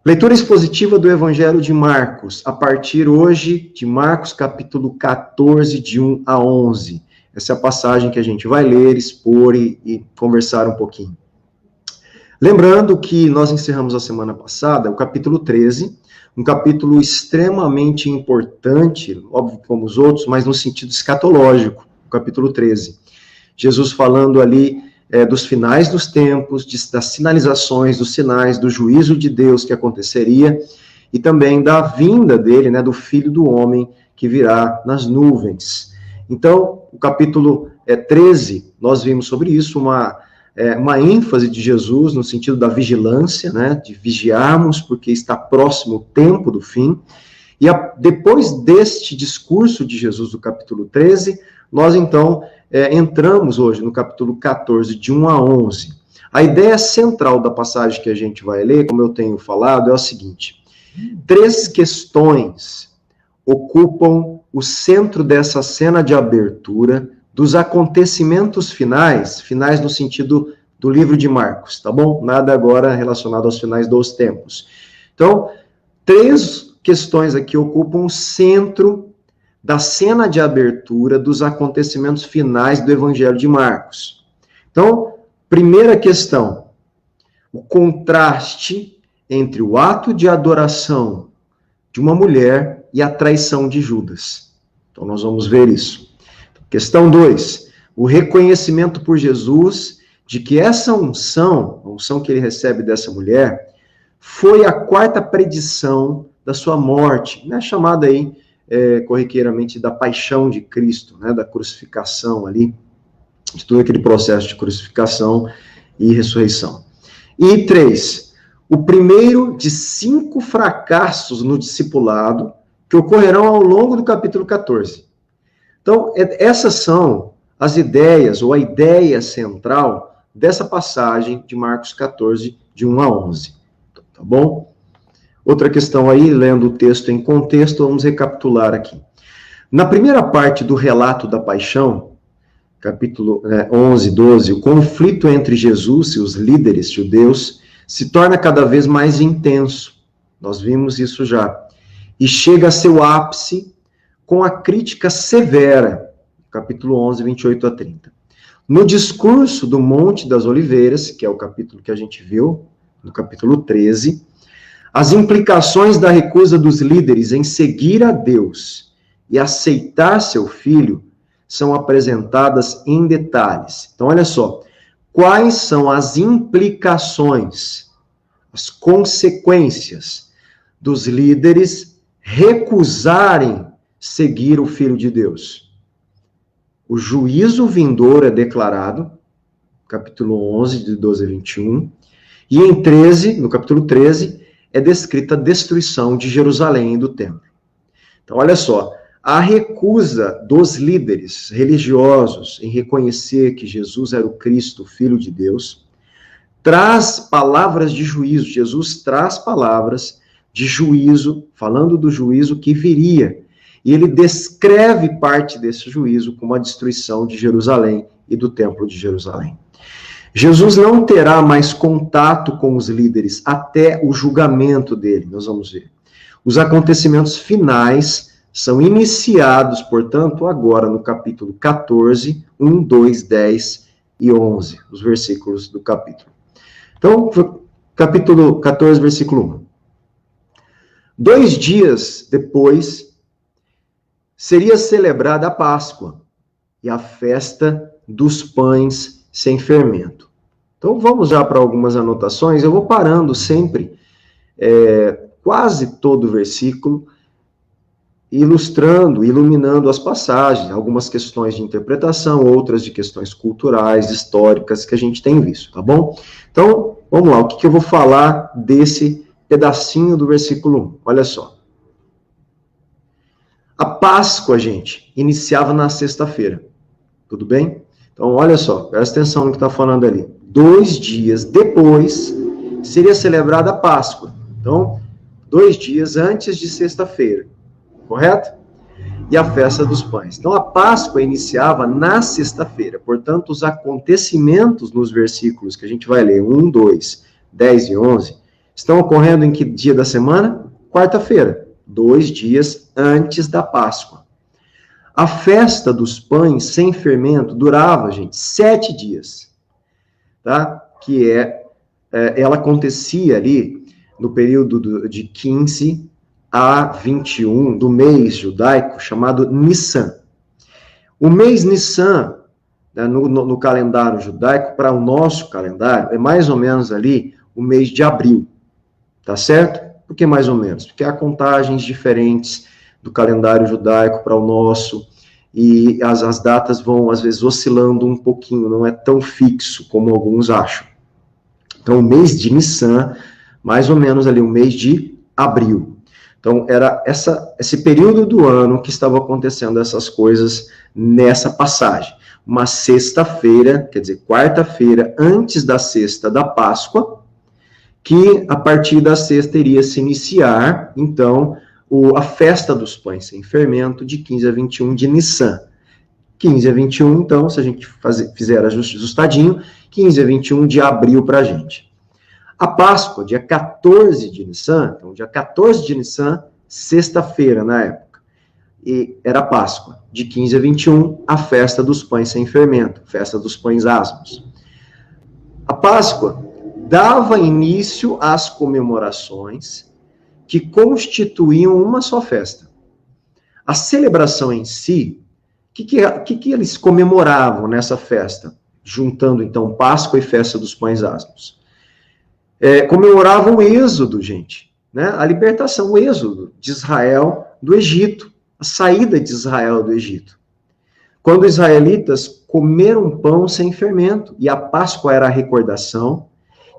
Leitura expositiva do Evangelho de Marcos, a partir hoje de Marcos, capítulo 14, de 1 a 11. Essa é a passagem que a gente vai ler, expor e conversar um pouquinho. Lembrando que nós encerramos a semana passada o capítulo 13, um capítulo extremamente importante, óbvio como os outros, mas no sentido escatológico, o capítulo 13. Jesus falando ali dos finais dos tempos, das sinalizações, dos sinais, do juízo de Deus que aconteceria, e também da vinda dele, do Filho do Homem, que virá nas nuvens. Então, o capítulo 13, nós vimos sobre isso, uma ênfase de Jesus no sentido da vigilância, de vigiarmos, porque está próximo o tempo do fim. E depois deste discurso de Jesus do capítulo 13, nós então entramos hoje no capítulo 14, de 1 a 11. A ideia central da passagem que a gente vai ler, como eu tenho falado, é o seguinte: 3 questões ocupam o centro dessa cena de abertura dos acontecimentos finais no sentido do livro de Marcos, tá bom? Nada agora relacionado aos finais dos tempos. Então, 3 questões aqui ocupam o centro da cena de abertura dos acontecimentos finais do Evangelho de Marcos. Então, primeira questão, o contraste entre o ato de adoração de uma mulher e a traição de Judas. Então, nós vamos ver isso. Questão 2, o reconhecimento por Jesus de que essa unção, a unção que ele recebe dessa mulher, foi a 4ª predição da sua morte, chamada aí, corriqueiramente, da paixão de Cristo, da crucificação ali, de todo aquele processo de crucificação e ressurreição. E 3, o primeiro de 5 fracassos no discipulado que ocorrerão ao longo do capítulo 14. Então, essas são as ideias, ou a ideia central dessa passagem de Marcos 14, de 1 a 11. Tá bom? Outra questão aí, lendo o texto em contexto, vamos recapitular aqui. Na primeira parte do relato da paixão, capítulo 11, 12, o conflito entre Jesus e os líderes judeus se torna cada vez mais intenso. Nós vimos isso já. E chega a seu ápice com a crítica severa, capítulo 11, 28 a 30. No discurso do Monte das Oliveiras, que é o capítulo que a gente viu, no capítulo 13, as implicações da recusa dos líderes em seguir a Deus e aceitar seu filho são apresentadas em detalhes. Então, olha só, quais são as implicações, as consequências dos líderes recusarem seguir o Filho de Deus? O juízo vindouro é declarado, capítulo 11, de 12 a 21, e em 13, no capítulo 13, é descrita a destruição de Jerusalém e do templo. Então, olha só, a recusa dos líderes religiosos em reconhecer que Jesus era o Cristo, o Filho de Deus, traz palavras de juízo. Jesus traz palavras de juízo, falando do juízo que viria. E ele descreve parte desse juízo como a destruição de Jerusalém e do templo de Jerusalém. Jesus não terá mais contato com os líderes até o julgamento dele, nós vamos ver. Os acontecimentos finais são iniciados, portanto, agora no capítulo 14, 1, 2, 10 e 11, os versículos do capítulo. Então, capítulo 14, versículo 1. 2 dias depois, seria celebrada a Páscoa e a festa dos pães sem fermento. Então, vamos já para algumas anotações. Eu vou parando sempre, quase todo o versículo, ilustrando, iluminando as passagens, algumas questões de interpretação, outras de questões culturais, históricas, que a gente tem visto, tá bom? Então, vamos lá, o que eu vou falar desse pedacinho do versículo 1? Olha só. A Páscoa, gente, iniciava na sexta-feira, tudo bem? Então, olha só, presta atenção no que está falando ali. 2 dias depois, seria celebrada a Páscoa. Então, 2 dias antes de sexta-feira, correto? E a festa dos pães. Então, a Páscoa iniciava na sexta-feira. Portanto, os acontecimentos nos versículos que a gente vai ler, 1, 2, 10 e 11, estão ocorrendo em que dia da semana? Quarta-feira, 2 dias antes da Páscoa. A festa dos pães sem fermento durava, gente, 7 dias, tá? Que ela acontecia ali no período de 15 a 21 do mês judaico chamado Nissan. O mês Nissan, né, no calendário judaico, para o nosso calendário, é mais ou menos ali o mês de abril, tá certo? Por que mais ou menos? Porque há contagens diferentes do calendário judaico para o nosso, e as datas vão, às vezes, oscilando um pouquinho, não é tão fixo como alguns acham. Então, o mês de Nissan, mais ou menos ali o mês de abril. Então, era esse período do ano que estava acontecendo essas coisas nessa passagem. Uma sexta-feira, quer dizer, quarta-feira, antes da sexta da Páscoa, que a partir da sexta iria se iniciar, então, a festa dos pães sem fermento, de 15 a 21 de Nissan. 15 a 21, então, se a gente fizer ajustadinho, 15 a 21 de abril para a gente. A Páscoa, dia 14 de Nissan, então, dia 14 de Nissan, sexta-feira na época, e era Páscoa. De 15 a 21, a festa dos pães sem fermento, festa dos pães asmos. A Páscoa dava início às comemorações que constituíam uma só festa. A celebração em si, o que eles comemoravam nessa festa? Juntando, então, Páscoa e festa dos pães asmos. Comemoravam o êxodo, gente, né? A libertação, o êxodo de Israel do Egito, a saída de Israel do Egito. Quando os israelitas comeram pão sem fermento, e a Páscoa era a recordação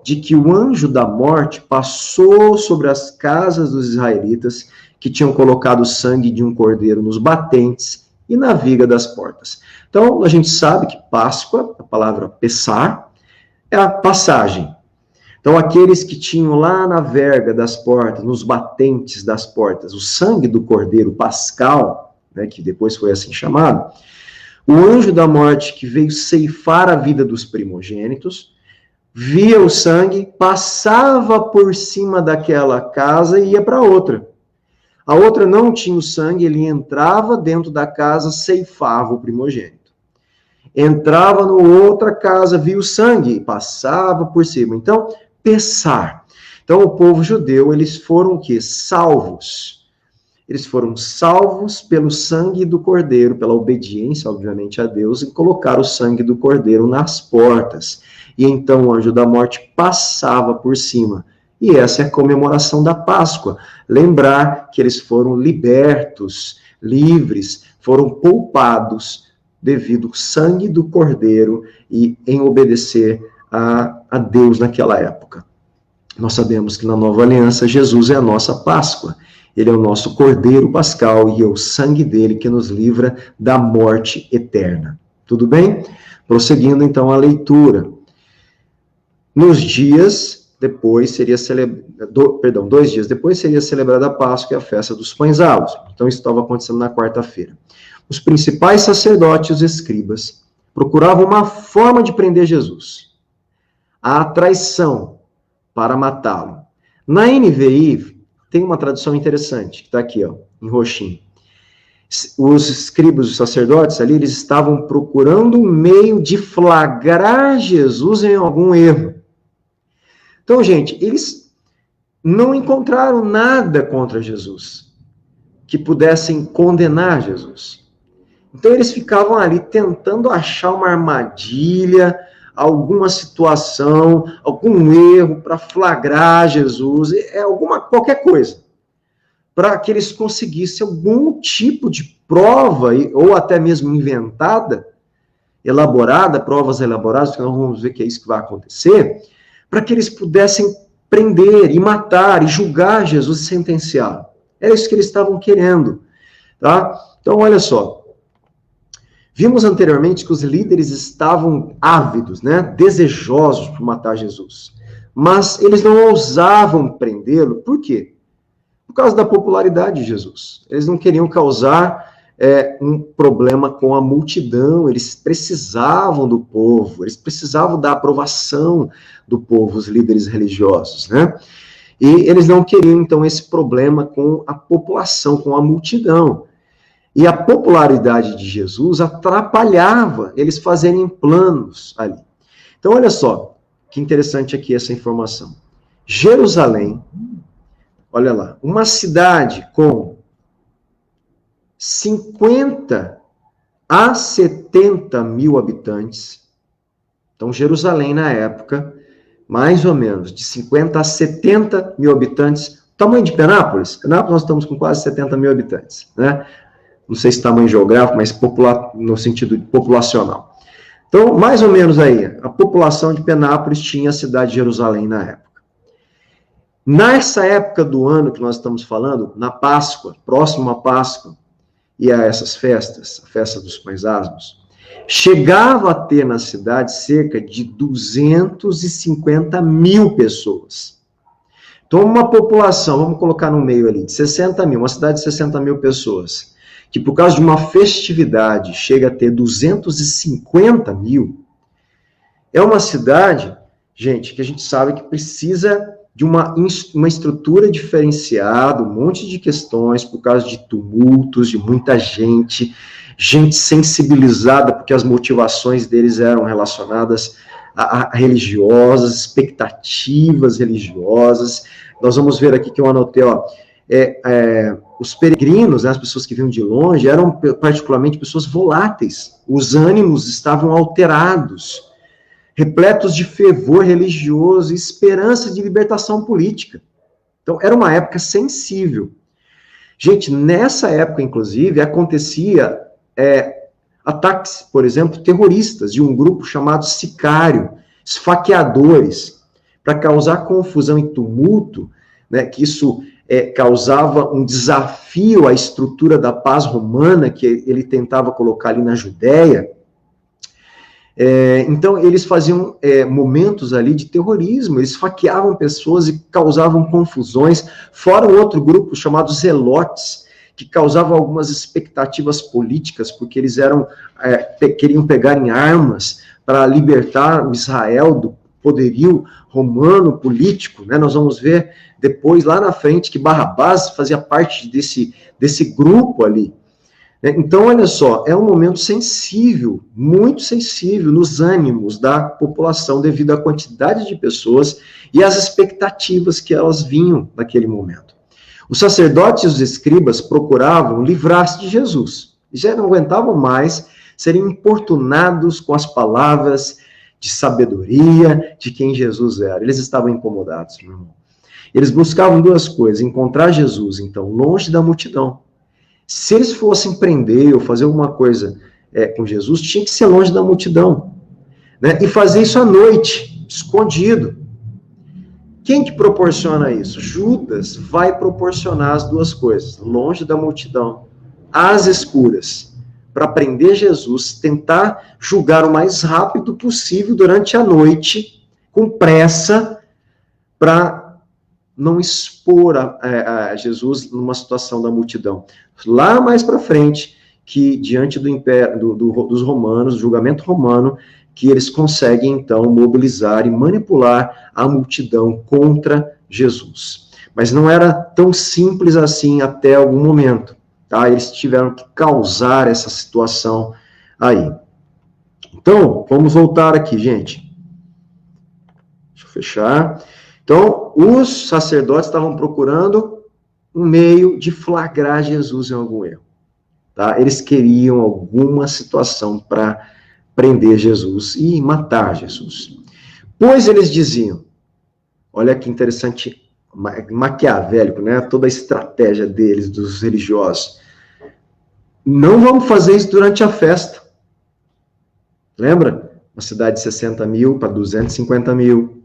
de que o anjo da morte passou sobre as casas dos israelitas que tinham colocado o sangue de um cordeiro nos batentes e na viga das portas. Então, a gente sabe que Páscoa, a palavra Pessar, é a passagem. Então, aqueles que tinham lá na verga das portas, nos batentes das portas, o sangue do cordeiro pascal, né, que depois foi assim chamado, o anjo da morte que veio ceifar a vida dos primogênitos, via o sangue, passava por cima daquela casa e ia para outra. A outra não tinha o sangue, ele entrava dentro da casa, ceifava o primogênito. Entrava no outra casa, via o sangue, passava por cima. Então, Pessar. Então, o povo judeu, eles foram o quê? Salvos. Eles foram salvos pelo sangue do cordeiro, pela obediência, obviamente, a Deus, e colocar o sangue do cordeiro nas portas. E então o anjo da morte passava por cima. E essa é a comemoração da Páscoa. Lembrar que eles foram libertos, livres, foram poupados devido ao sangue do cordeiro e em obedecer a Deus naquela época. Nós sabemos que na nova aliança Jesus é a nossa Páscoa. Ele é o nosso cordeiro pascal e é o sangue dele que nos livra da morte eterna. Tudo bem? Prosseguindo então a leitura. Nos dias depois seria celebrada, 2 dias depois seria celebrada a Páscoa e a festa dos pães asmos. Então isso estava acontecendo na quarta-feira. Os principais sacerdotes e os escribas procuravam uma forma de prender Jesus. A traição para matá-lo. Na NVI tem uma tradução interessante, que está aqui, ó, em roxinho. Os escribas, os sacerdotes ali, eles estavam procurando um meio de flagrar Jesus em algum erro. Então, gente, eles não encontraram nada contra Jesus que pudessem condenar Jesus. Então, eles ficavam ali tentando achar uma armadilha, alguma situação, algum erro para flagrar Jesus, qualquer coisa, para que eles conseguissem algum tipo de prova, ou até mesmo inventada, elaborada, provas elaboradas, que nós vamos ver que é isso que vai acontecer, para que eles pudessem prender e matar e julgar Jesus e sentenciá-lo. Era isso que eles estavam querendo, tá? Então, olha só. Vimos anteriormente que os líderes estavam ávidos, né, desejosos por matar Jesus. Mas eles não ousavam prendê-lo. Por quê? Por causa da popularidade de Jesus. Eles não queriam causar um problema com a multidão. Eles precisavam do povo. Eles precisavam da aprovação do povo, os líderes religiosos, né? E eles não queriam, então, esse problema com a população, com a multidão. E a popularidade de Jesus atrapalhava eles fazerem planos ali. Então, olha só, que interessante aqui essa informação. Jerusalém, olha lá, uma cidade com 50 a 70 mil habitantes. Então, Jerusalém, na época, mais ou menos, de 50 a 70 mil habitantes. Tamanho de Penápolis? Penápolis nós estamos com quase 70 mil habitantes, né? Não sei se tamanho geográfico, mas no sentido populacional. Então, mais ou menos aí, a população de Penápolis tinha a cidade de Jerusalém na época. Nessa época do ano que nós estamos falando, na Páscoa, próximo à Páscoa, e a essas festas, a festa dos pães asmos, chegava a ter na cidade cerca de 250 mil pessoas. Então, uma população, vamos colocar no meio ali, de 60 mil, uma cidade de 60 mil pessoas, que por causa de uma festividade chega a ter 250 mil, é uma cidade, gente, que a gente sabe que precisa de uma estrutura diferenciada, um monte de questões por causa de tumultos, de muita gente sensibilizada, porque as motivações deles eram relacionadas a religiosas, expectativas religiosas. Nós vamos ver aqui que eu anotei, ó, os peregrinos, né, as pessoas que vinham de longe, eram particularmente pessoas voláteis, os ânimos estavam alterados, repletos de fervor religioso e esperança de libertação política. Então, era uma época sensível. Gente, nessa época, inclusive, acontecia ataques, por exemplo, terroristas, de um grupo chamado Sicário, esfaqueadores, para causar confusão e tumulto, né, que isso causava um desafio à estrutura da paz romana que ele tentava colocar ali na Judéia. Então, eles faziam momentos ali de terrorismo, eles esfaqueavam pessoas e causavam confusões, fora um outro grupo chamado Zelotes, que causava algumas expectativas políticas, porque eles queriam pegar em armas para libertar o Israel do poderio romano político, né? Nós vamos ver depois, lá na frente, que Barrabás fazia parte desse grupo ali. Então, olha só, é um momento sensível, muito sensível nos ânimos da população devido à quantidade de pessoas e às expectativas que elas vinham naquele momento. Os sacerdotes e os escribas procuravam livrar-se de Jesus, e já não aguentavam mais serem importunados com as palavras de sabedoria de quem Jesus era. Eles estavam incomodados, meu irmão. Eles buscavam duas coisas: encontrar Jesus, então, longe da multidão. Se eles fossem prender ou fazer alguma coisa com Jesus, tinha que ser longe da multidão, né? E fazer isso à noite, escondido. Quem que proporciona isso? Judas vai proporcionar as duas coisas, longe da multidão, às escuras, para prender Jesus, tentar julgar o mais rápido possível durante a noite, com pressa, para não expor a Jesus numa situação da multidão. Lá mais para frente, que diante do império, dos romanos, do julgamento romano, que eles conseguem, então, mobilizar e manipular a multidão contra Jesus. Mas não era tão simples assim até algum momento, tá? Eles tiveram que causar essa situação aí. Então, vamos voltar aqui, gente. Deixa eu fechar. Então, os sacerdotes estavam procurando um meio de flagrar Jesus em algum erro, tá? Eles queriam alguma situação para prender Jesus e matar Jesus. Pois eles diziam, olha que interessante, maquiavélico, né? Toda a estratégia deles, dos religiosos. Não vamos fazer isso durante a festa. Lembra? Uma cidade de 60 mil para 250 mil.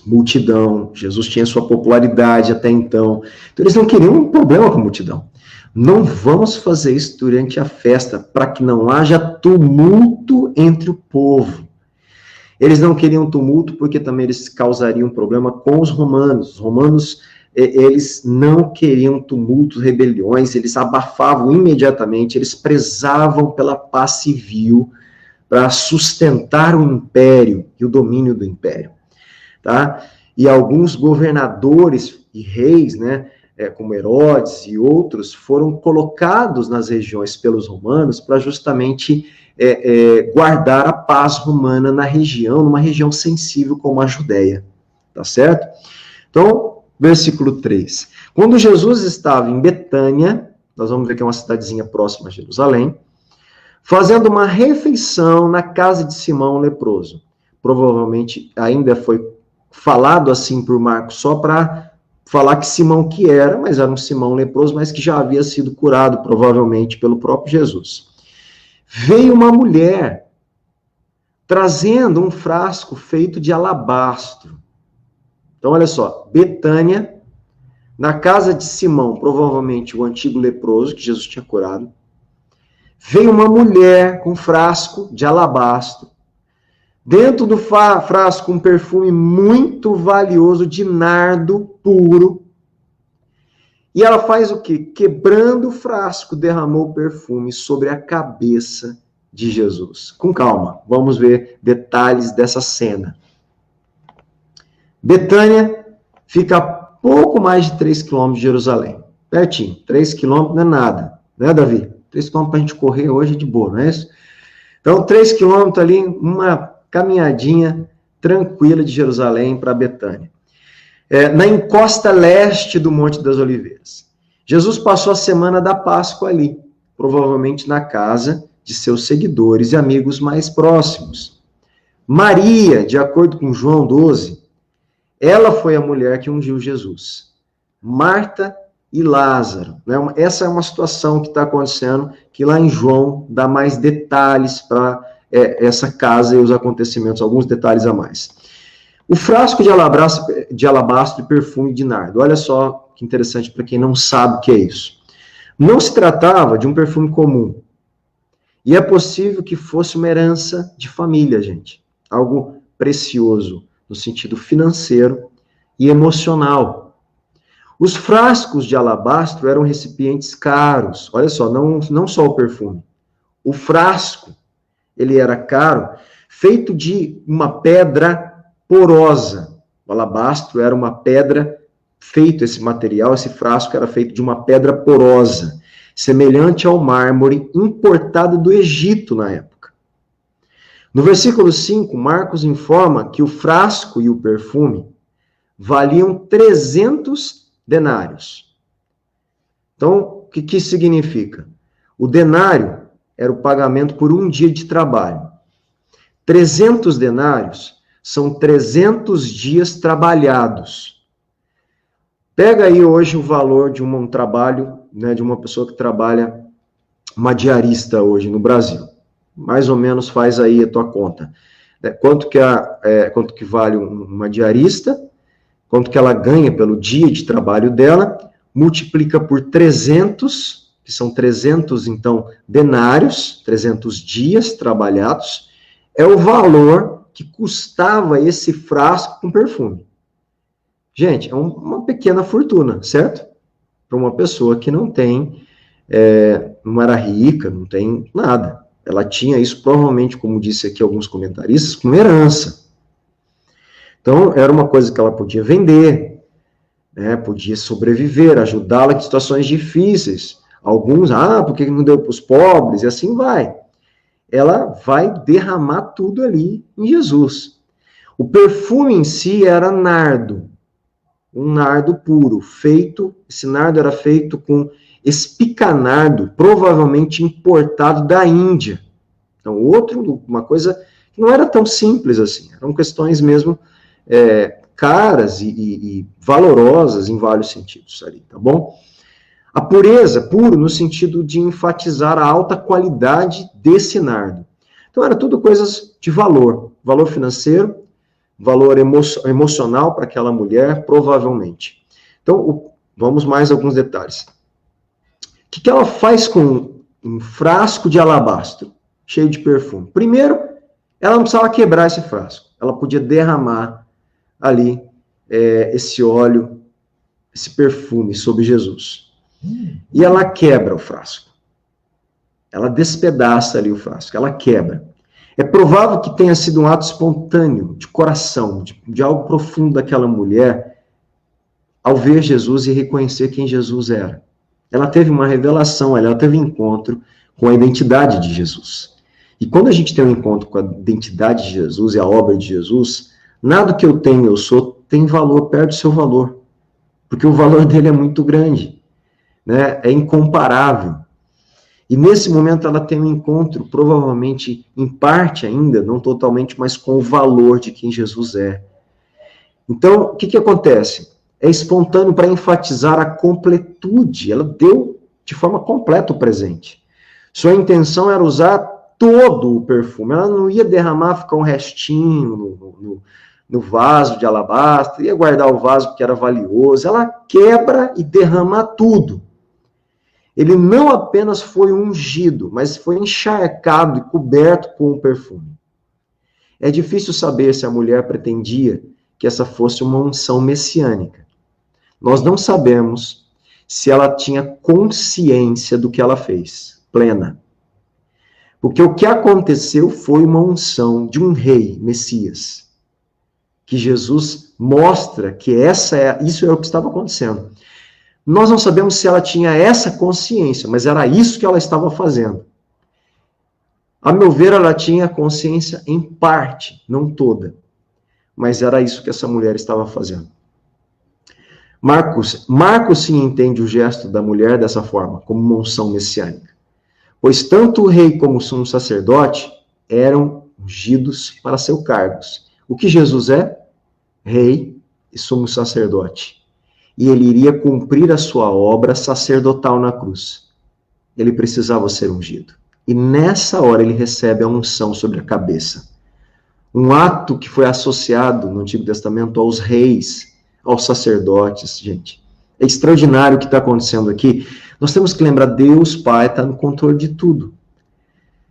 Multidão. Jesus tinha sua popularidade até então. Então eles não queriam um problema com a multidão. Não vamos fazer isso durante a festa, para que não haja tumulto entre o povo. Eles não queriam tumulto, porque também eles causariam problema com os romanos. Os romanos, eles não queriam tumultos, rebeliões, eles abafavam imediatamente, eles prezavam pela paz civil, para sustentar o império e o domínio do império. Tá? e alguns governadores e reis, né, como Herodes e outros, foram colocados nas regiões pelos romanos para justamente guardar a paz romana na região, numa região sensível como a Judéia, tá certo? Então, versículo 3. Quando Jesus estava em Betânia, nós vamos ver que é uma cidadezinha próxima a Jerusalém, fazendo uma refeição na casa de Simão leproso. Provavelmente ainda foi falado assim por Marcos só para falar que Simão que era, mas era um Simão leproso, mas que já havia sido curado provavelmente pelo próprio Jesus. Veio uma mulher trazendo um frasco feito de alabastro. Então olha só, Betânia, na casa de Simão, provavelmente o antigo leproso que Jesus tinha curado, veio uma mulher com frasco de alabastro. Dentro do frasco, um perfume muito valioso de nardo puro. E ela faz o quê? Quebrando o frasco, derramou o perfume sobre a cabeça de Jesus. Com calma, vamos ver detalhes dessa cena. Betânia fica a pouco mais de 3 quilômetros de Jerusalém. Pertinho, 3 quilômetros não é nada, né, Davi? 3 quilômetros para a gente correr hoje é de boa, não é isso? Então, 3 quilômetros ali, uma caminhadinha tranquila de Jerusalém para Betânia. Na encosta leste do Monte das Oliveiras. Jesus passou a semana da Páscoa ali, provavelmente na casa de seus seguidores e amigos mais próximos. Maria, de acordo com João 12, ela foi a mulher que ungiu Jesus. Marta e Lázaro. Né? Essa é uma situação que está acontecendo, que lá em João dá mais detalhes para essa casa e os acontecimentos, alguns detalhes a mais. O frasco de alabastro e perfume de nardo. Olha só que interessante para quem não sabe o que é isso. Não se tratava de um perfume comum. E é possível que fosse uma herança de família, gente. Algo precioso no sentido financeiro e emocional. Os frascos de alabastro eram recipientes caros. Olha só, não só o perfume. O frasco, ele era caro, feito de uma pedra porosa. O alabastro era uma pedra, esse material, esse frasco era feito de uma pedra porosa, semelhante ao mármore importado do Egito na época. No versículo 5, Marcos informa que o frasco e o perfume valiam 300 denários. Então, o que significa? O denário era o pagamento por um dia de trabalho. 300 denários são 300 dias trabalhados. Pega aí hoje o valor de um trabalho, né, de uma pessoa que trabalha, uma diarista hoje no Brasil. Mais ou menos faz aí a tua conta. Quanto que vale uma diarista, quanto que ela ganha pelo dia de trabalho dela, multiplica por 300, que são 300, então, denários, 300 dias trabalhados, é o valor que custava esse frasco com perfume. Gente, é uma pequena fortuna, certo? Para uma pessoa que não tem, não era rica, não tem nada. Ela tinha isso, provavelmente, como disse aqui alguns comentaristas, como herança. Então, era uma coisa que ela podia vender, né, podia sobreviver, ajudá-la em situações difíceis. Alguns, por que não deu para os pobres? E assim vai. Ela vai derramar tudo ali em Jesus. O perfume em si era nardo, um nardo puro, esse nardo era feito com espicanardo, provavelmente importado da Índia. Então, uma coisa que não era tão simples assim, eram questões mesmo caras e valorosas em vários sentidos ali, tá bom? A pureza, puro, no sentido de enfatizar a alta qualidade desse nardo. Então, era tudo coisas de valor financeiro, valor emocional para aquela mulher, provavelmente. Então, vamos mais alguns detalhes. O que ela faz com um frasco de alabastro, cheio de perfume? Primeiro, ela não precisava quebrar esse frasco. Ela podia derramar ali esse óleo, esse perfume sobre Jesus. E ela quebra o frasco. Ela despedaça ali o frasco, ela quebra. É provável que tenha sido um ato espontâneo, de coração, de algo profundo daquela mulher, ao ver Jesus e reconhecer quem Jesus era. Ela teve uma revelação, ela teve um encontro com a identidade de Jesus. E quando a gente tem um encontro com a identidade de Jesus e a obra de Jesus, nada que eu tenho, eu sou, tem valor, perde o seu valor. Porque o valor dele é muito grande, né? É incomparável. E nesse momento ela tem um encontro, provavelmente, em parte ainda, não totalmente, mas com o valor de quem Jesus é. Então, o que acontece? É espontâneo para enfatizar a completude. Ela deu de forma completa o presente. Sua intenção era usar todo o perfume. Ela não ia derramar, ficar um restinho no vaso de alabastro, ia guardar o vaso porque era valioso. Ela quebra e derrama tudo. Ele não apenas foi ungido, mas foi encharcado e coberto com o perfume. É difícil saber se a mulher pretendia que essa fosse uma unção messiânica. Nós não sabemos se ela tinha consciência do que ela fez, plena. Porque o que aconteceu foi uma unção de um rei, Messias, que Jesus mostra que isso é o que estava acontecendo. Nós não sabemos se ela tinha essa consciência, mas era isso que ela estava fazendo. A meu ver, ela tinha consciência em parte, não toda. Mas era isso que essa mulher estava fazendo. Marcos sim entende o gesto da mulher dessa forma, como uma unção messiânica. Pois tanto o rei como o sumo sacerdote eram ungidos para seus cargos. O que Jesus é? Rei e sumo sacerdote. E ele iria cumprir a sua obra sacerdotal na cruz. Ele precisava ser ungido. E nessa hora ele recebe a unção sobre a cabeça. Um ato que foi associado no Antigo Testamento aos reis, aos sacerdotes, gente. É extraordinário o que está acontecendo aqui. Nós temos que lembrar, Deus Pai está no controle de tudo.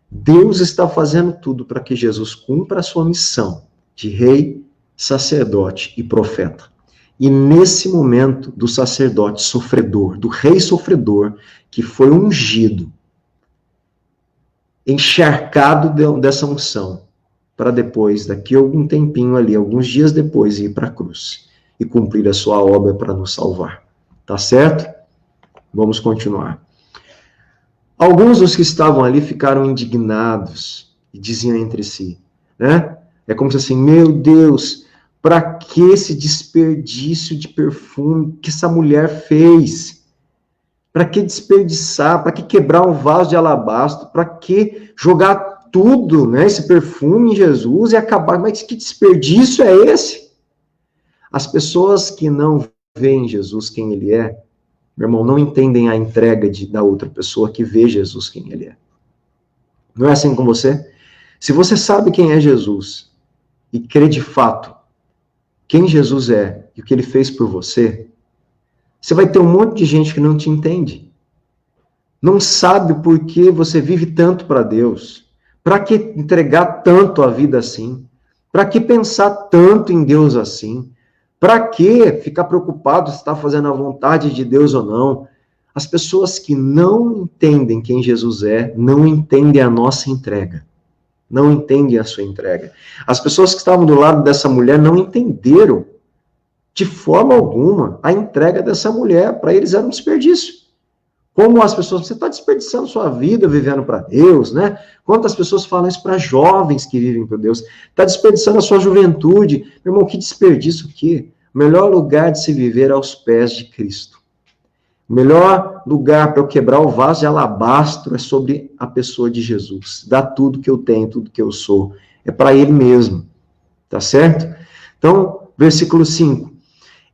Deus está fazendo tudo para que Jesus cumpra a sua missão de rei, sacerdote e profeta. E nesse momento do sacerdote sofredor, do rei sofredor, que foi ungido, encharcado dessa unção, para depois, daqui a algum tempinho ali, alguns dias depois, ir para a cruz e cumprir a sua obra para nos salvar. Tá certo? Vamos continuar. Alguns dos que estavam ali ficaram indignados e diziam entre si, né? É como se assim, meu Deus, para que esse desperdício de perfume que essa mulher fez? Para que desperdiçar? Para que quebrar um vaso de alabastro? Para que jogar tudo, né, esse perfume em Jesus e acabar? Mas que desperdício é esse? As pessoas que não veem Jesus quem ele é, meu irmão, não entendem a entrega da outra pessoa que vê Jesus quem ele é. Não é assim com você? Se você sabe quem é Jesus e crê de fato quem Jesus é e o que ele fez por você, você vai ter um monte de gente que não te entende. Não sabe por que você vive tanto para Deus. Para que entregar tanto a vida assim? Para que pensar tanto em Deus assim? Para que ficar preocupado se está fazendo a vontade de Deus ou não? As pessoas que não entendem quem Jesus é, não entendem a nossa entrega. Não entendem a sua entrega. As pessoas que estavam do lado dessa mulher não entenderam, de forma alguma, a entrega dessa mulher. Para eles era um desperdício. Como as pessoas, você está desperdiçando sua vida vivendo para Deus, né? Quantas pessoas falam isso para jovens que vivem para Deus? Está desperdiçando a sua juventude. Meu irmão, que desperdício o quê? O melhor lugar de se viver é aos pés de Cristo. O melhor lugar para eu quebrar o vaso de alabastro é sobre a pessoa de Jesus. Dá tudo que eu tenho, tudo que eu sou. É para Ele mesmo. Tá certo? Então, versículo 5.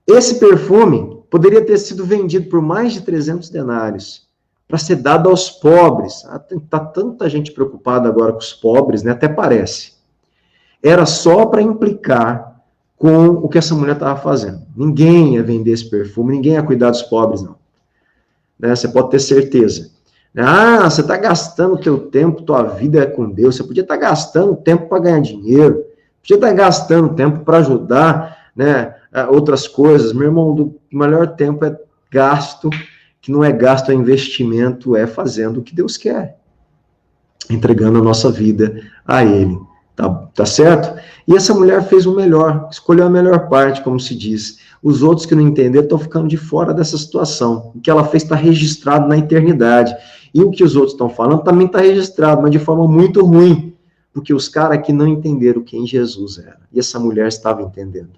Esse perfume poderia ter sido vendido por mais de 300 denários para ser dado aos pobres. Está tanta gente preocupada agora com os pobres, né? Até parece. Era só para implicar com o que essa mulher estava fazendo. Ninguém ia vender esse perfume, ninguém ia cuidar dos pobres, não. Né? Você pode ter certeza. Ah, você está gastando o teu tempo, tua vida é com Deus. Você podia estar gastando tempo para ganhar dinheiro. Podia estar gastando tempo para ajudar, né, outras coisas. Meu irmão, o melhor tempo é gasto, que não é gasto, é investimento, é fazendo o que Deus quer. Entregando a nossa vida a ele. Tá certo? E essa mulher fez o melhor, escolheu a melhor parte, como se diz. Os outros que não entenderam estão ficando de fora dessa situação. O que ela fez está registrado na eternidade. E o que os outros estão falando também está registrado, mas de forma muito ruim. Porque os caras aqui não entenderam quem Jesus era. E essa mulher estava entendendo.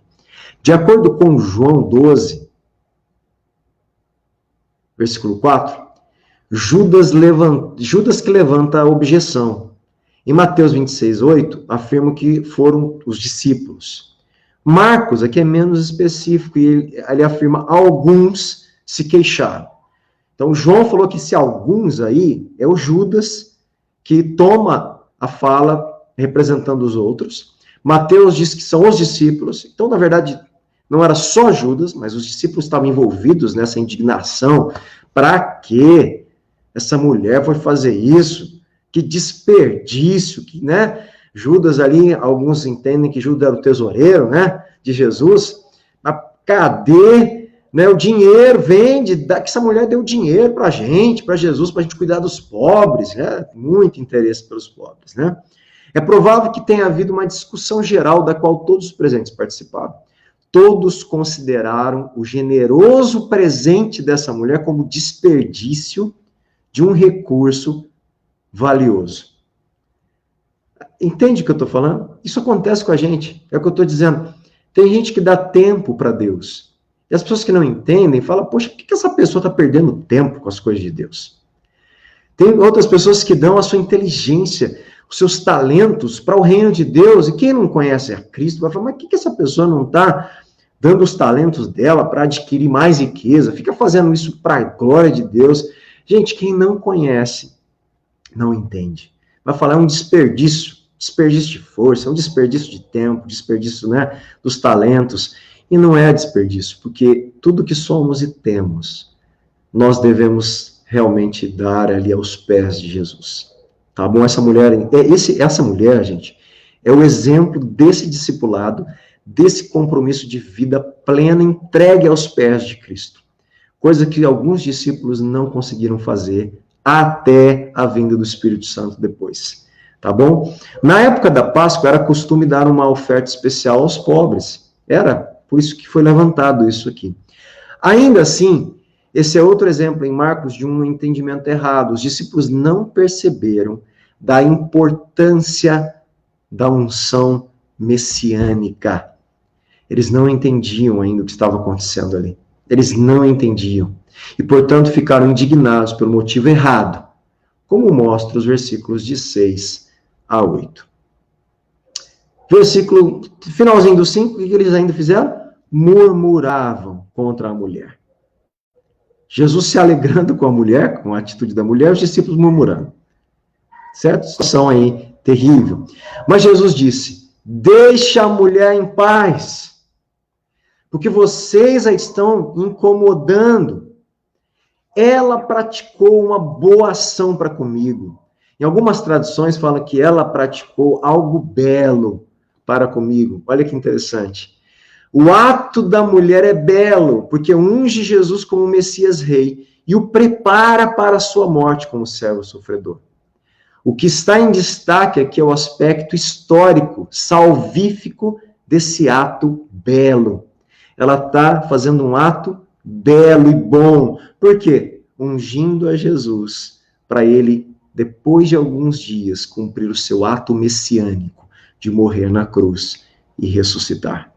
De acordo com João 12, versículo 4, Judas que levanta a objeção. Em Mateus 26, 8, afirma que foram os discípulos. Marcos, aqui é menos específico, e ele afirma alguns se queixaram. Então, João falou que esse alguns aí é o Judas que toma a fala representando os outros. Mateus diz que são os discípulos. Então, na verdade, não era só Judas, mas os discípulos estavam envolvidos nessa indignação. Para que essa mulher foi fazer isso? Que desperdício, né? Judas ali, alguns entendem que Judas era o tesoureiro, né, de Jesus. Mas cadê, né, o dinheiro? Vende, que essa mulher deu dinheiro para a gente, para Jesus, para a gente cuidar dos pobres, né? Muito interesse pelos pobres, né? É provável que tenha havido uma discussão geral da qual todos os presentes participaram. Todos consideraram o generoso presente dessa mulher como desperdício de um recurso valioso. Entende o que eu estou falando? Isso acontece com a gente, é o que eu estou dizendo. Tem gente que dá tempo para Deus. E as pessoas que não entendem falam, poxa, por que essa pessoa está perdendo tempo com as coisas de Deus? Tem outras pessoas que dão a sua inteligência, os seus talentos para o reino de Deus. E quem não conhece a Cristo vai falar, mas por que essa pessoa não está dando os talentos dela para adquirir mais riqueza? Fica fazendo isso para a glória de Deus. Gente, quem não conhece, não entende. Vai falar, é um desperdício de força, é um desperdício de tempo, desperdício, né, dos talentos. E não é desperdício, porque tudo que somos e temos, nós devemos realmente dar ali aos pés de Jesus. Tá bom? Essa mulher, gente, é o exemplo desse discipulado, desse compromisso de vida plena, entregue aos pés de Cristo. Coisa que alguns discípulos não conseguiram fazer até a vinda do Espírito Santo depois. Tá bom? Na época da Páscoa, era costume dar uma oferta especial aos pobres. Era, por isso que foi levantado isso aqui. Ainda assim, esse é outro exemplo em Marcos de um entendimento errado. Os discípulos não perceberam da importância da unção messiânica. Eles não entendiam ainda o que estava acontecendo ali. Eles não entendiam. E, portanto, ficaram indignados pelo motivo errado, como mostra os versículos de 6 a 8. Versículo, finalzinho do 5, o que eles ainda fizeram? Murmuravam contra a mulher. Jesus se alegrando com a mulher, com a atitude da mulher, os discípulos murmurando. Certo? Situação aí terrível. Mas Jesus disse, deixa a mulher em paz, porque vocês a estão incomodando. Ela praticou uma boa ação para comigo. Em algumas traduções falam que ela praticou algo belo para comigo. Olha que interessante. O ato da mulher é belo, porque unge Jesus como Messias Rei e o prepara para a sua morte como servo sofredor. O que está em destaque aqui é o aspecto histórico, salvífico desse ato belo. Ela está fazendo um ato belo e bom. Por quê? Ungindo a Jesus para ele, depois de alguns dias, cumprir o seu ato messiânico de morrer na cruz e ressuscitar.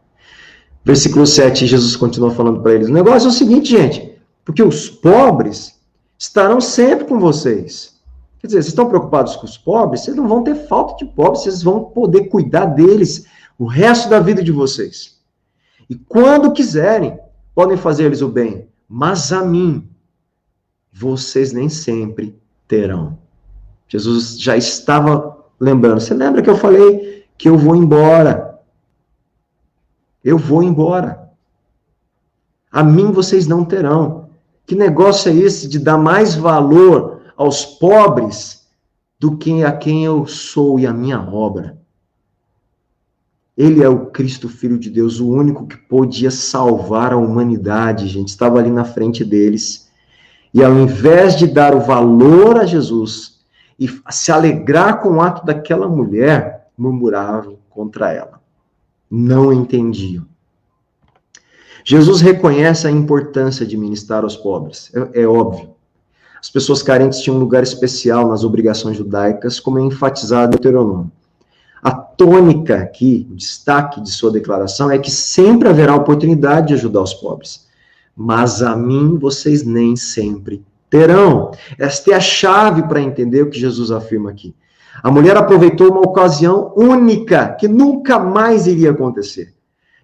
Versículo 7, Jesus continua falando para eles. O negócio é o seguinte, gente, porque os pobres estarão sempre com vocês. Quer dizer, vocês estão preocupados com os pobres? Vocês não vão ter falta de pobres, vocês vão poder cuidar deles o resto da vida de vocês. E quando quiserem, podem fazer-lhes o bem. Mas a mim, vocês nem sempre terão. Jesus já estava lembrando. Você lembra que eu falei que eu vou embora? Eu vou embora. A mim vocês não terão. Que negócio é esse de dar mais valor aos pobres do que a quem eu sou e a minha obra? Ele é o Cristo, Filho de Deus, o único que podia salvar a humanidade, gente. Estava ali na frente deles. E ao invés de dar o valor a Jesus e se alegrar com o ato daquela mulher, murmuravam contra ela. Não entendiam. Jesus reconhece a importância de ministrar aos pobres. É óbvio. As pessoas carentes tinham um lugar especial nas obrigações judaicas, como é enfatizado no Deuteronômio. A tônica aqui, o destaque de sua declaração, é que sempre haverá oportunidade de ajudar os pobres. Mas a mim vocês nem sempre terão. Esta é a chave para entender o que Jesus afirma aqui. A mulher aproveitou uma ocasião única, que nunca mais iria acontecer,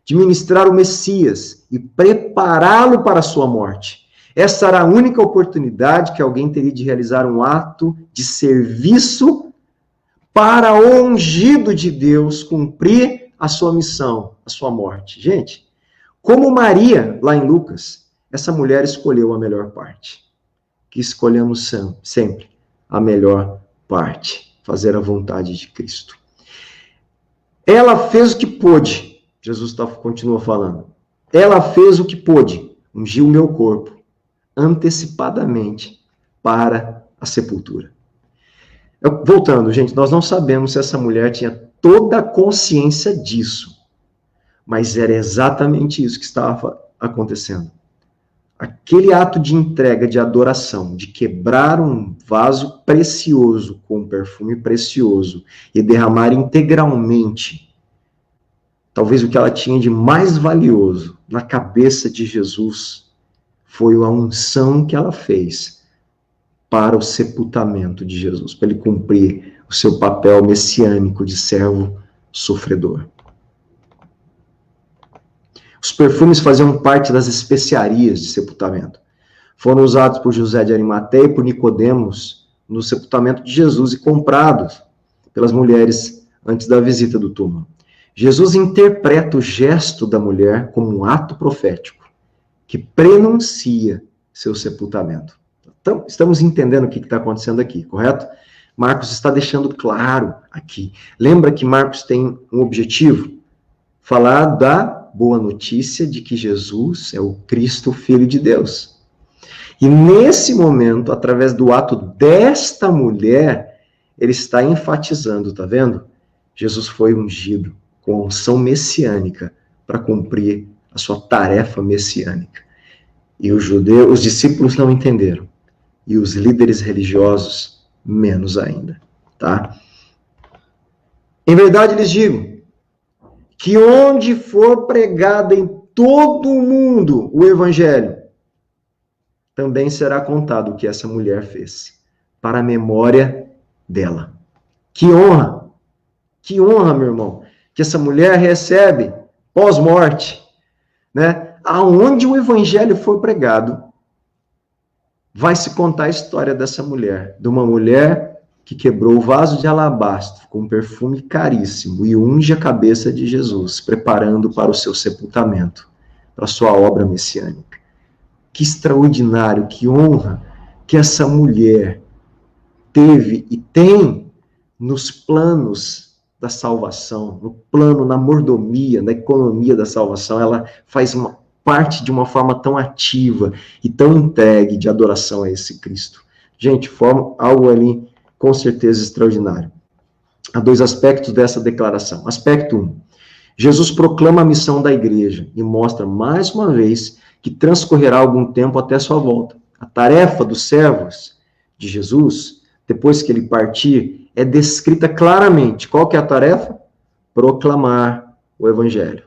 de ministrar o Messias e prepará-lo para a sua morte. Essa era a única oportunidade que alguém teria de realizar um ato de serviço para o ungido de Deus cumprir a sua missão, a sua morte. Gente, como Maria, lá em Lucas, essa mulher escolheu a melhor parte. Que escolhemos sempre a melhor parte, fazer a vontade de Cristo. Ela fez o que pôde, Jesus continua falando. Ela fez o que pôde, ungiu o meu corpo, antecipadamente, para a sepultura. Voltando, gente, nós não sabemos se essa mulher tinha toda a consciência disso, mas era exatamente isso que estava acontecendo. Aquele ato de entrega, de adoração, de quebrar um vaso precioso com um perfume precioso e derramar integralmente, talvez o que ela tinha de mais valioso na cabeça de Jesus, foi a unção que ela fez para o sepultamento de Jesus, para ele cumprir o seu papel messiânico de servo sofredor. Os perfumes faziam parte das especiarias de sepultamento. Foram usados por José de Arimateia e por Nicodemos no sepultamento de Jesus e comprados pelas mulheres antes da visita do túmulo. Jesus interpreta o gesto da mulher como um ato profético que prenuncia seu sepultamento. Então, estamos entendendo o que está acontecendo aqui, correto? Marcos está deixando claro aqui. Lembra que Marcos tem um objetivo? Falar da boa notícia de que Jesus é o Cristo, Filho de Deus. E nesse momento, através do ato desta mulher, ele está enfatizando, tá vendo? Jesus foi ungido com a unção messiânica para cumprir a sua tarefa messiânica. E os discípulos não entenderam. E os líderes religiosos, menos ainda, tá? Em verdade lhes digo, que onde for pregado em todo o mundo o evangelho, também será contado o que essa mulher fez, para a memória dela. Que honra, meu irmão, que essa mulher recebe pós-morte, né? Aonde o evangelho for pregado, vai se contar a história dessa mulher, de uma mulher que quebrou o vaso de alabastro com um perfume caríssimo e unge a cabeça de Jesus, preparando para o seu sepultamento, para a sua obra messiânica. Que extraordinário, que honra que essa mulher teve e tem nos planos da salvação, no plano, na mordomia, na economia da salvação. Ela faz parte de uma forma tão ativa e tão entregue de adoração a esse Cristo. Gente, forma algo ali com certeza extraordinário. Há dois aspectos dessa declaração. Aspecto 1. Jesus proclama a missão da igreja e mostra mais uma vez que transcorrerá algum tempo até sua volta. A tarefa dos servos de Jesus, depois que ele partir, é descrita claramente. Qual que é a tarefa? Proclamar o evangelho.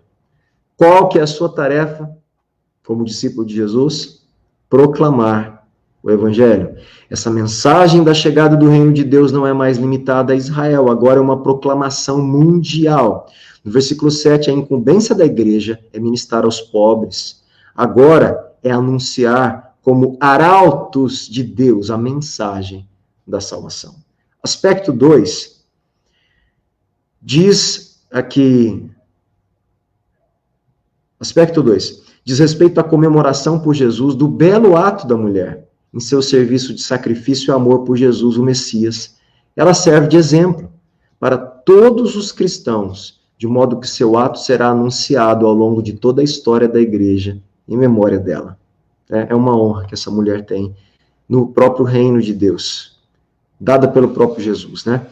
Qual que é a sua tarefa como discípulo de Jesus? Proclamar o evangelho. Essa mensagem da chegada do reino de Deus não é mais limitada a Israel, agora é uma proclamação mundial. No versículo 7, a incumbência da igreja é ministrar aos pobres. Agora é anunciar como arautos de Deus a mensagem da salvação. Aspecto 2, diz aqui... Aspecto 2, diz respeito à comemoração por Jesus do belo ato da mulher, em seu serviço de sacrifício e amor por Jesus, o Messias. Ela serve de exemplo para todos os cristãos, de modo que seu ato será anunciado ao longo de toda a história da igreja, em memória dela. É uma honra que essa mulher tem no próprio reino de Deus. dada pelo próprio Jesus, né?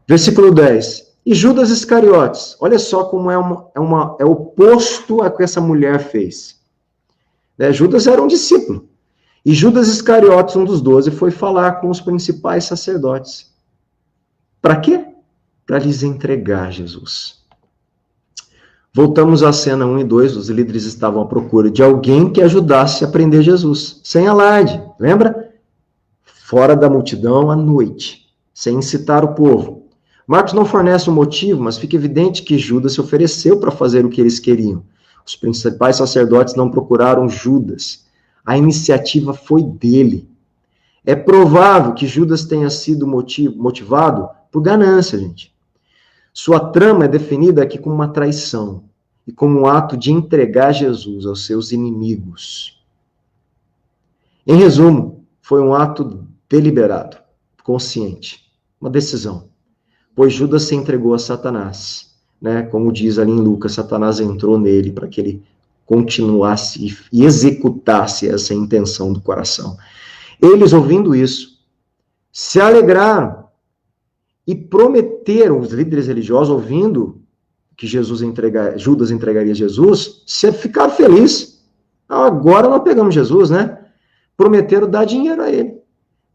Versículo 10. E Judas Iscariotes, olha só como é oposto a que essa mulher fez. Né? Judas era um discípulo. E Judas Iscariotes, um dos 12, foi falar com os principais sacerdotes. Para quê? Para lhes entregar Jesus. Voltamos à cena 1 e 2, os líderes estavam à procura de alguém que ajudasse a prender Jesus, sem alarde, lembra? Fora da multidão, à noite, sem incitar o povo. Marcos não fornece um motivo, mas fica evidente que Judas se ofereceu para fazer o que eles queriam. Os principais sacerdotes não procuraram Judas. A iniciativa foi dele. É provável que Judas tenha sido motivado por ganância, gente. Sua trama é definida aqui como uma traição e como um ato de entregar Jesus aos seus inimigos. Em resumo, foi um ato deliberado, consciente, uma decisão, pois Judas se entregou a Satanás, né? Como diz ali em Lucas, Satanás entrou nele para que ele continuasse e executasse essa intenção do coração. Eles, ouvindo isso, se alegraram e prometeram, os líderes religiosos, ouvindo que Judas entregaria Jesus, ficaram felizes. Agora nós pegamos Jesus, né? Prometeram dar dinheiro a ele.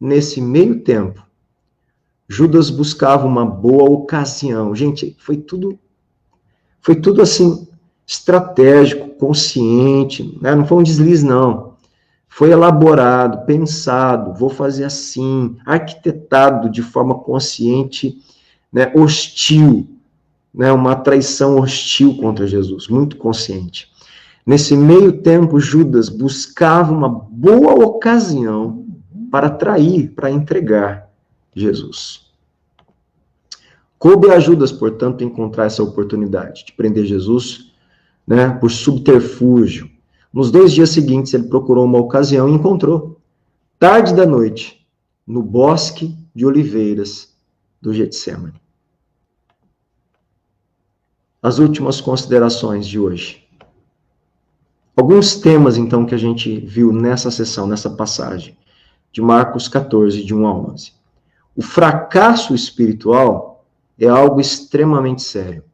Nesse meio tempo, Judas buscava uma boa ocasião. Gente, foi tudo assim, estratégico, consciente, né? Não foi um deslize, não. Foi elaborado, pensado, vou fazer assim, arquitetado de forma consciente, né, hostil, né, uma traição hostil contra Jesus, muito consciente. Nesse meio tempo, Judas buscava uma boa ocasião para trair, para entregar Jesus. Coube a Judas, portanto, encontrar essa oportunidade de prender Jesus, né, por subterfúgio. Nos 2 dias seguintes, ele procurou uma ocasião e encontrou. Tarde da noite, no bosque de oliveiras do Getsemane. As últimas considerações de hoje. Alguns temas, então, que a gente viu nessa sessão, nessa passagem, de Marcos 14, de 1 a 11. O fracasso espiritual é algo extremamente sério,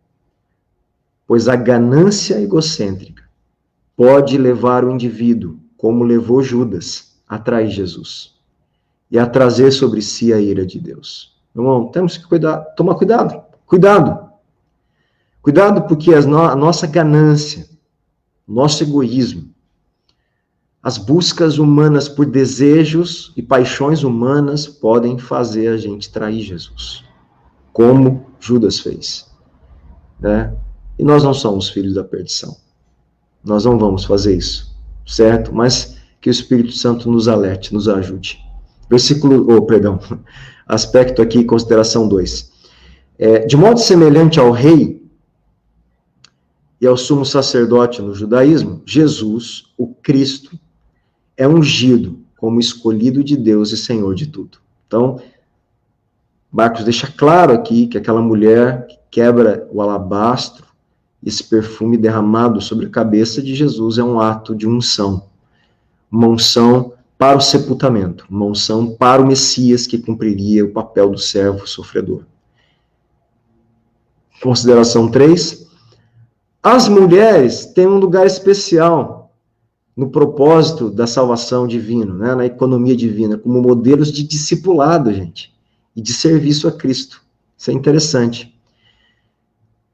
pois a ganância egocêntrica pode levar o indivíduo, como levou Judas, a trair Jesus e a trazer sobre si a ira de Deus. Irmão, temos que tomar cuidado. Cuidado porque a nossa ganância, nosso egoísmo, as buscas humanas por desejos e paixões humanas podem fazer a gente trair Jesus, como Judas fez, né? E nós não somos filhos da perdição. Nós não vamos fazer isso, certo? Mas que o Espírito Santo nos alerte, nos ajude. Aspecto aqui, consideração 2. De modo semelhante ao rei e ao sumo sacerdote no judaísmo, Jesus, o Cristo, é ungido como escolhido de Deus e Senhor de tudo. Então, Marcos deixa claro aqui que aquela mulher que quebra o alabastro, esse perfume derramado sobre a cabeça de Jesus é um ato de unção. Uma unção para o sepultamento, uma unção para o Messias que cumpriria o papel do servo sofredor. Consideração 3. As mulheres têm um lugar especial no propósito da salvação divina, né, na economia divina, como modelos de discipulado, gente, e de serviço a Cristo. Isso é interessante.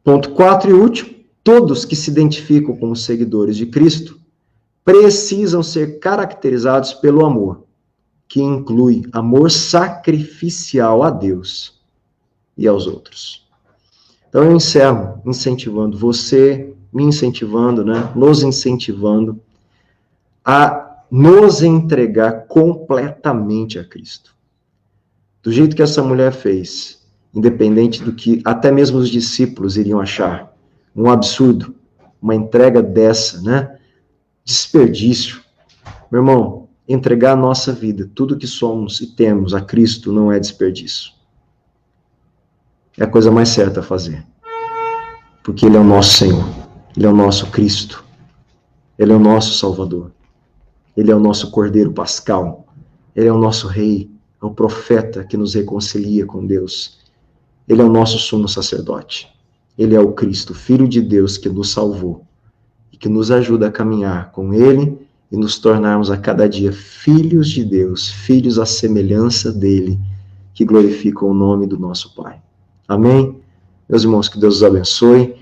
Ponto 4 e último. Todos que se identificam como seguidores de Cristo precisam ser caracterizados pelo amor, que inclui amor sacrificial a Deus e aos outros. Então eu encerro incentivando você, me incentivando, né, nos incentivando a nos entregar completamente a Cristo. Do jeito que essa mulher fez, independente do que até mesmo os discípulos iriam achar um absurdo, uma entrega dessa, né? Desperdício. Meu irmão, entregar a nossa vida, tudo que somos e temos a Cristo não é desperdício. É a coisa mais certa a fazer. Porque Ele é o nosso Senhor. Ele é o nosso Cristo. Ele é o nosso Salvador. Ele é o nosso Cordeiro Pascal. Ele é o nosso Rei, é o profeta que nos reconcilia com Deus. Ele é o nosso sumo sacerdote. Ele é o Cristo, Filho de Deus, que nos salvou e que nos ajuda a caminhar com Ele e nos tornarmos a cada dia filhos de Deus, filhos à semelhança dEle, que glorificam o nome do nosso Pai. Amém? Meus irmãos, que Deus os abençoe.